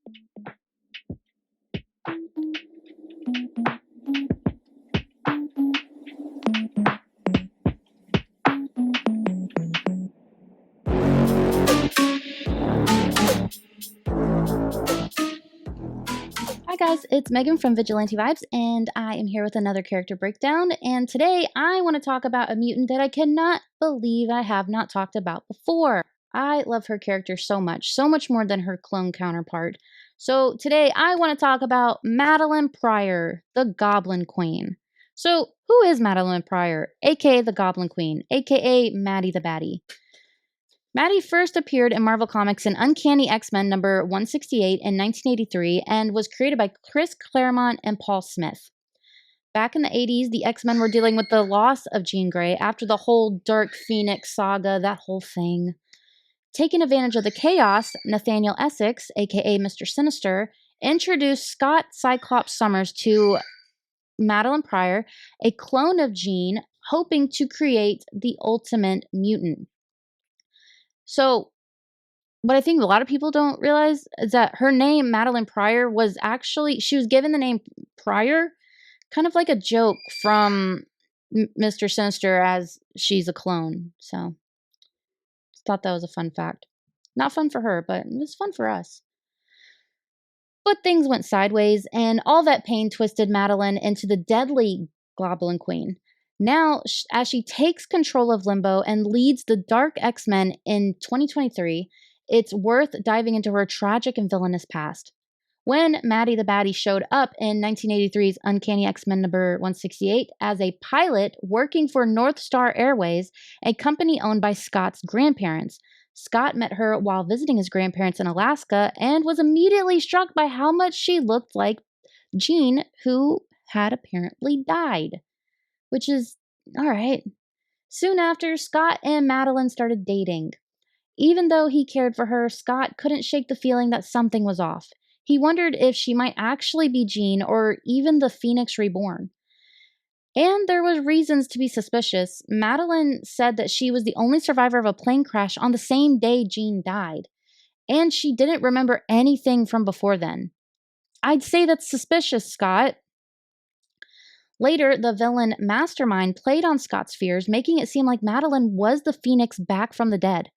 Hi guys, it's Megan from Vigilante Vibes, and I am here with another character breakdown. And today I want to talk about a mutant that I cannot believe I have not talked about before. I love her character so much more than her clone counterpart. So today I want to talk about Madelyn Pryor, the Goblin Queen. So who is Madelyn Pryor, aka the Goblin Queen, aka Maddie the Baddie? Maddie first appeared in Marvel Comics in Uncanny X-Men number 168 in 1983 and was created by Chris Claremont and Paul Smith. Back in the 80s, the X-Men were dealing with the loss of Jean Grey after the whole Dark Phoenix saga, that whole thing. Taking advantage of the chaos, Nathaniel Essex, aka Mr. Sinister, introduced Scott Cyclops Summers to Madelyn Pryor, a clone of Jean, hoping to create the ultimate mutant. So, what I think a lot of people don't realize is that her name, Madelyn Pryor, she was given the name Pryor, kind of like a joke from Mr. Sinister, as she's a clone. So, just thought that was a fun fact. Not fun for her, but it was fun for us. But things went sideways, and all that pain twisted Madelyn into the deadly Goblin Queen. Now, as she takes control of Limbo and leads the Dark X-Men in 2023, it's worth diving into her tragic and villainous past. When Maddie the Baddie showed up in 1983's Uncanny X-Men number 168 as a pilot working for North Star Airways, a company owned by Scott's grandparents, Scott met her while visiting his grandparents in Alaska and was immediately struck by how much she looked like Jean, who had apparently died. Which is all right. Soon after, Scott and Madelyn started dating. Even though he cared for her, Scott couldn't shake the feeling that something was off. He wondered if she might actually be Jean or even the Phoenix Reborn. And there was reasons to be suspicious. Madelyn said that she was the only survivor of a plane crash on the same day Jean died. And she didn't remember anything from before then. I'd say that's suspicious, Scott. Later, the villain Mastermind played on Scott's fears, making it seem like Madelyn was the Phoenix back from the dead.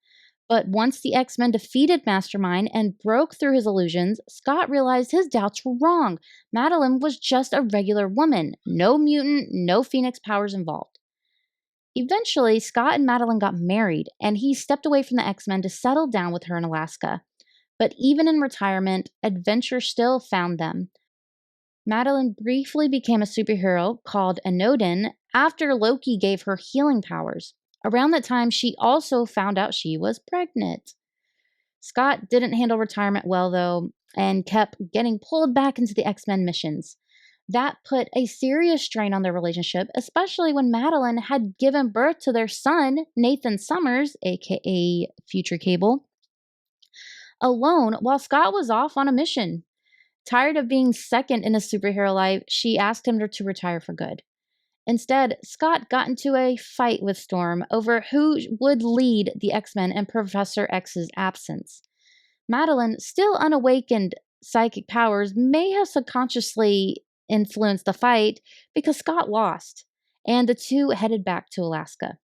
But once the X-Men defeated Mastermind and broke through his illusions, Scott realized his doubts were wrong. Madelyn was just a regular woman. No mutant, no Phoenix powers involved. Eventually, Scott and Madelyn got married, and he stepped away from the X-Men to settle down with her in Alaska. But even in retirement, adventure still found them. Madelyn briefly became a superhero called Anodin after Loki gave her healing powers. Around that time, she also found out she was pregnant. Scott didn't handle retirement well, though, and kept getting pulled back into the X-Men missions. That put a serious strain on their relationship, especially when Madelyn had given birth to their son, Nathan Summers, aka Future Cable, alone while Scott was off on a mission. Tired of being second in his superhero life, she asked him to retire for good. Instead, Scott got into a fight with Storm over who would lead the X-Men in Professor X's absence. Madelyn, still unawakened psychic powers, may have subconsciously influenced the fight because Scott lost, and the two headed back to Alaska.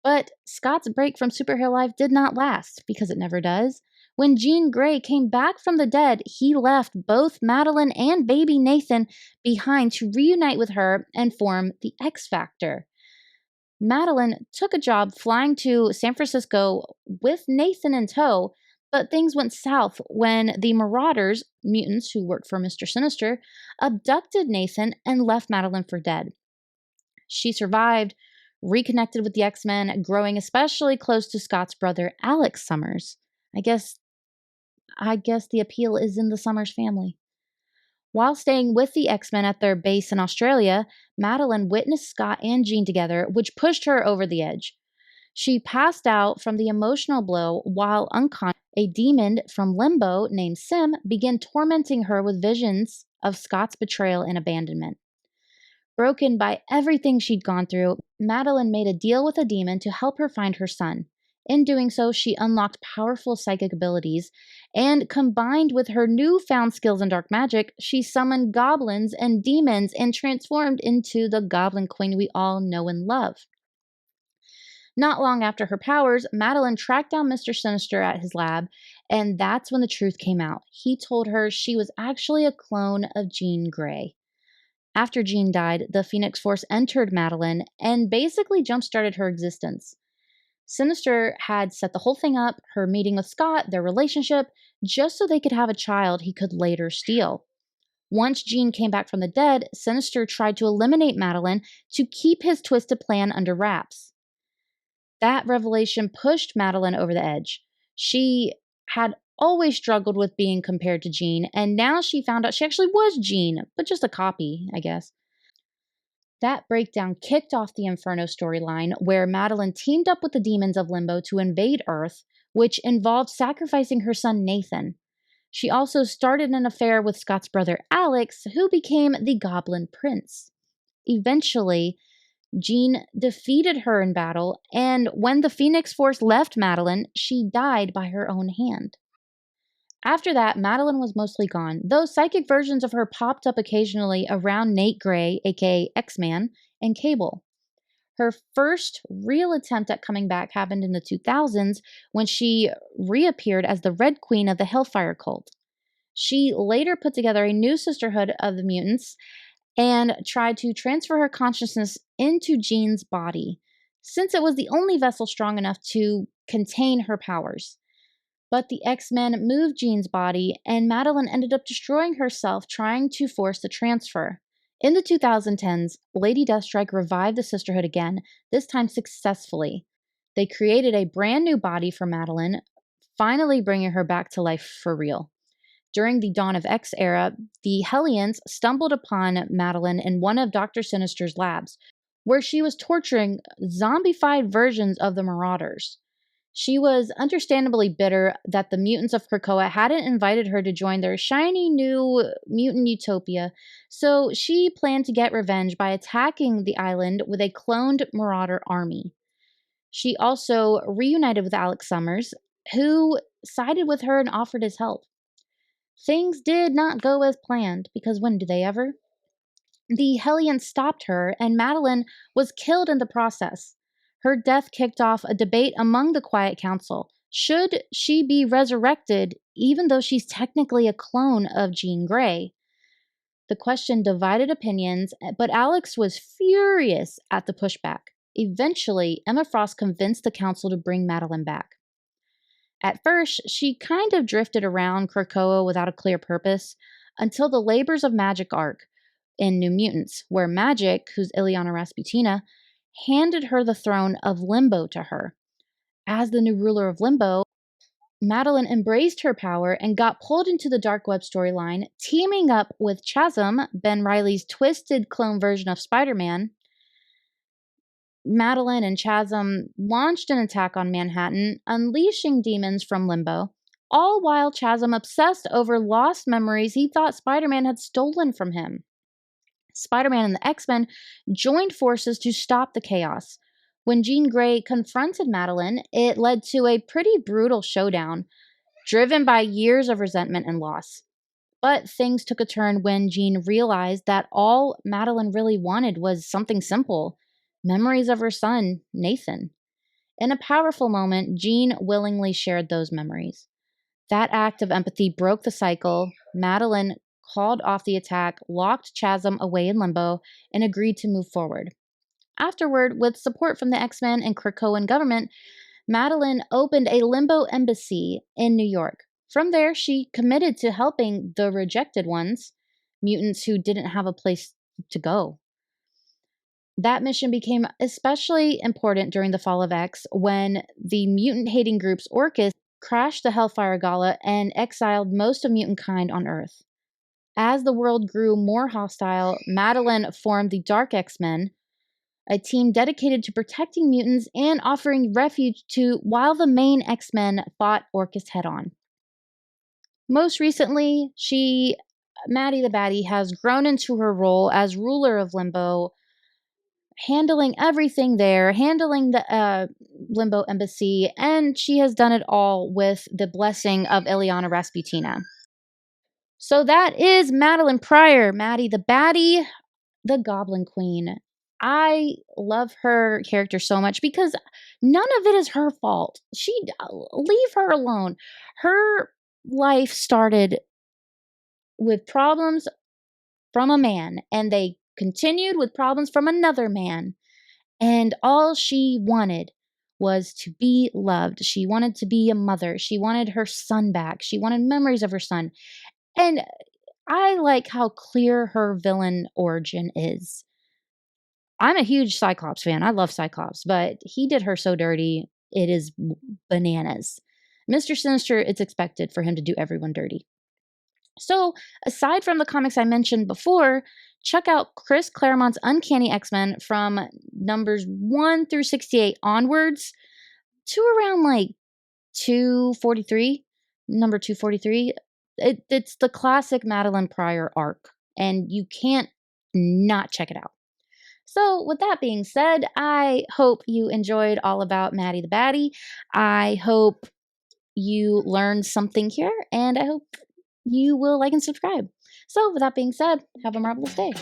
But Scott's break from superhero life did not last, because it never does. When Jean Grey came back from the dead, he left both Madelyn and baby Nathan behind to reunite with her and form the X Factor. Madelyn took a job flying to San Francisco with Nathan in tow, but things went south when the Marauders, mutants who worked for Mr. Sinister, abducted Nathan and left Madelyn for dead. She survived, reconnected with the X-Men, growing especially close to Scott's brother, Alex Summers. I guess the appeal is in the Summers family. While staying with the X-Men at their base in Australia, Madelyn witnessed Scott and Jean together, which pushed her over the edge. She passed out from the emotional blow while unconscious. A demon from Limbo named Sim began tormenting her with visions of Scott's betrayal and abandonment. Broken by everything she'd gone through, Madelyn made a deal with a demon to help her find her son. In doing so, she unlocked powerful psychic abilities, and combined with her newfound skills in dark magic, she summoned goblins and demons and transformed into the Goblin Queen we all know and love. Not long after her powers, Madeline tracked down Mr. Sinister at his lab, and that's when the truth came out. He told her she was actually a clone of Jean Grey. After Jean died, the Phoenix Force entered Madeline and basically jump started her existence. Sinister had set the whole thing up, her meeting with Scott, their relationship, just so they could have a child he could later steal. Once Jean came back from the dead, Sinister tried to eliminate Madeline to keep his twisted plan under wraps. That revelation pushed Madeline over the edge. She had always struggled with being compared to Jean, and now she found out she actually was Jean, but just a copy, I guess. That breakdown kicked off the Inferno storyline, where Madeline teamed up with the demons of Limbo to invade Earth, which involved sacrificing her son Nathan. She also started an affair with Scott's brother Alex, who became the Goblin Prince. Eventually, Jean defeated her in battle, and when the Phoenix Force left Madeline, she died by her own hand. After that, Madeline was mostly gone, though psychic versions of her popped up occasionally around Nate Gray, aka X-Man, and Cable. Her first real attempt at coming back happened in the 2000s when she reappeared as the Red Queen of the Hellfire Cult. She later put together a new sisterhood of the mutants and tried to transfer her consciousness into Jean's body, since it was the only vessel strong enough to contain her powers. But the X-Men moved Jean's body, and Madeline ended up destroying herself trying to force the transfer. In the 2010s, Lady Deathstrike revived the Sisterhood again, this time successfully. They created a brand new body for Madeline, finally bringing her back to life for real. During the Dawn of X era, the Hellions stumbled upon Madeline in one of Dr. Sinister's labs, where she was torturing zombified versions of the Marauders. She was understandably bitter that the mutants of Krakoa hadn't invited her to join their shiny new mutant utopia, so she planned to get revenge by attacking the island with a cloned Marauder army. She also reunited with Alex Summers, who sided with her and offered his help. Things did not go as planned, because when do they ever? The Hellions stopped her, and Madeline was killed in the process. Her death kicked off a debate among the Quiet Council. Should she be resurrected, even though she's technically a clone of Jean Grey? The question divided opinions, but Alex was furious at the pushback. Eventually, Emma Frost convinced the council to bring Madeline back. At first, she kind of drifted around Krakoa without a clear purpose, until the Labors of Magic arc in New Mutants, where Magic, who's Ileana Rasputina, handed her the throne of Limbo to her. As the new ruler of Limbo, Madeline embraced her power and got pulled into the Dark Web storyline, teaming up with Chasm, Ben Reilly's twisted clone version of Spider-Man. Madeline and Chasm launched an attack on Manhattan, unleashing demons from Limbo, all while Chasm obsessed over lost memories he thought Spider-Man had stolen from him. Spider-Man and the X-Men joined forces to stop the chaos. When Jean Grey confronted Madeline, it led to a pretty brutal showdown, driven by years of resentment and loss. But things took a turn when Jean realized that all Madeline really wanted was something simple: memories of her son, Nathan. In a powerful moment, Jean willingly shared those memories. That act of empathy broke the cycle. Madeline called off the attack, locked Chasm away in Limbo, and agreed to move forward. Afterward, with support from the X-Men and Krakoan government, Madeline opened a Limbo embassy in New York. From there, she committed to helping the rejected ones, mutants who didn't have a place to go. That mission became especially important during the fall of X, when the mutant-hating groups Orchis crashed the Hellfire Gala and exiled most of mutant kind on Earth. As the world grew more hostile, Madeline formed the Dark X-Men, a team dedicated to protecting mutants and offering refuge to while the main X-Men fought Orchis head-on. Most recently, Maddie the Baddie, has grown into her role as ruler of Limbo, handling everything there, handling the Limbo Embassy, and she has done it all with the blessing of Ileana Rasputina. So that is Madelyn Pryor, Maddie the Baddie, the Goblin Queen. I love her character so much because none of it is her fault. Leave her alone. Her life started with problems from a man, and they continued with problems from another man. And all she wanted was to be loved. She wanted to be a mother. She wanted her son back. She wanted memories of her son. And I like how clear her villain origin is. I'm a huge Cyclops fan. I love Cyclops, but he did her so dirty. It is bananas. Mr. Sinister, it's expected for him to do everyone dirty. So, aside from the comics I mentioned before, check out Chris Claremont's Uncanny X-Men from numbers 1 through 68 onwards to around like 243, number 243. It's the classic Madelyn Pryor arc, and you can't not check it out. So, with that being said, I hope you enjoyed all about Maddie the Baddie. I hope you learned something here, and I hope you will like and subscribe. So, with that being said, have a marvelous day.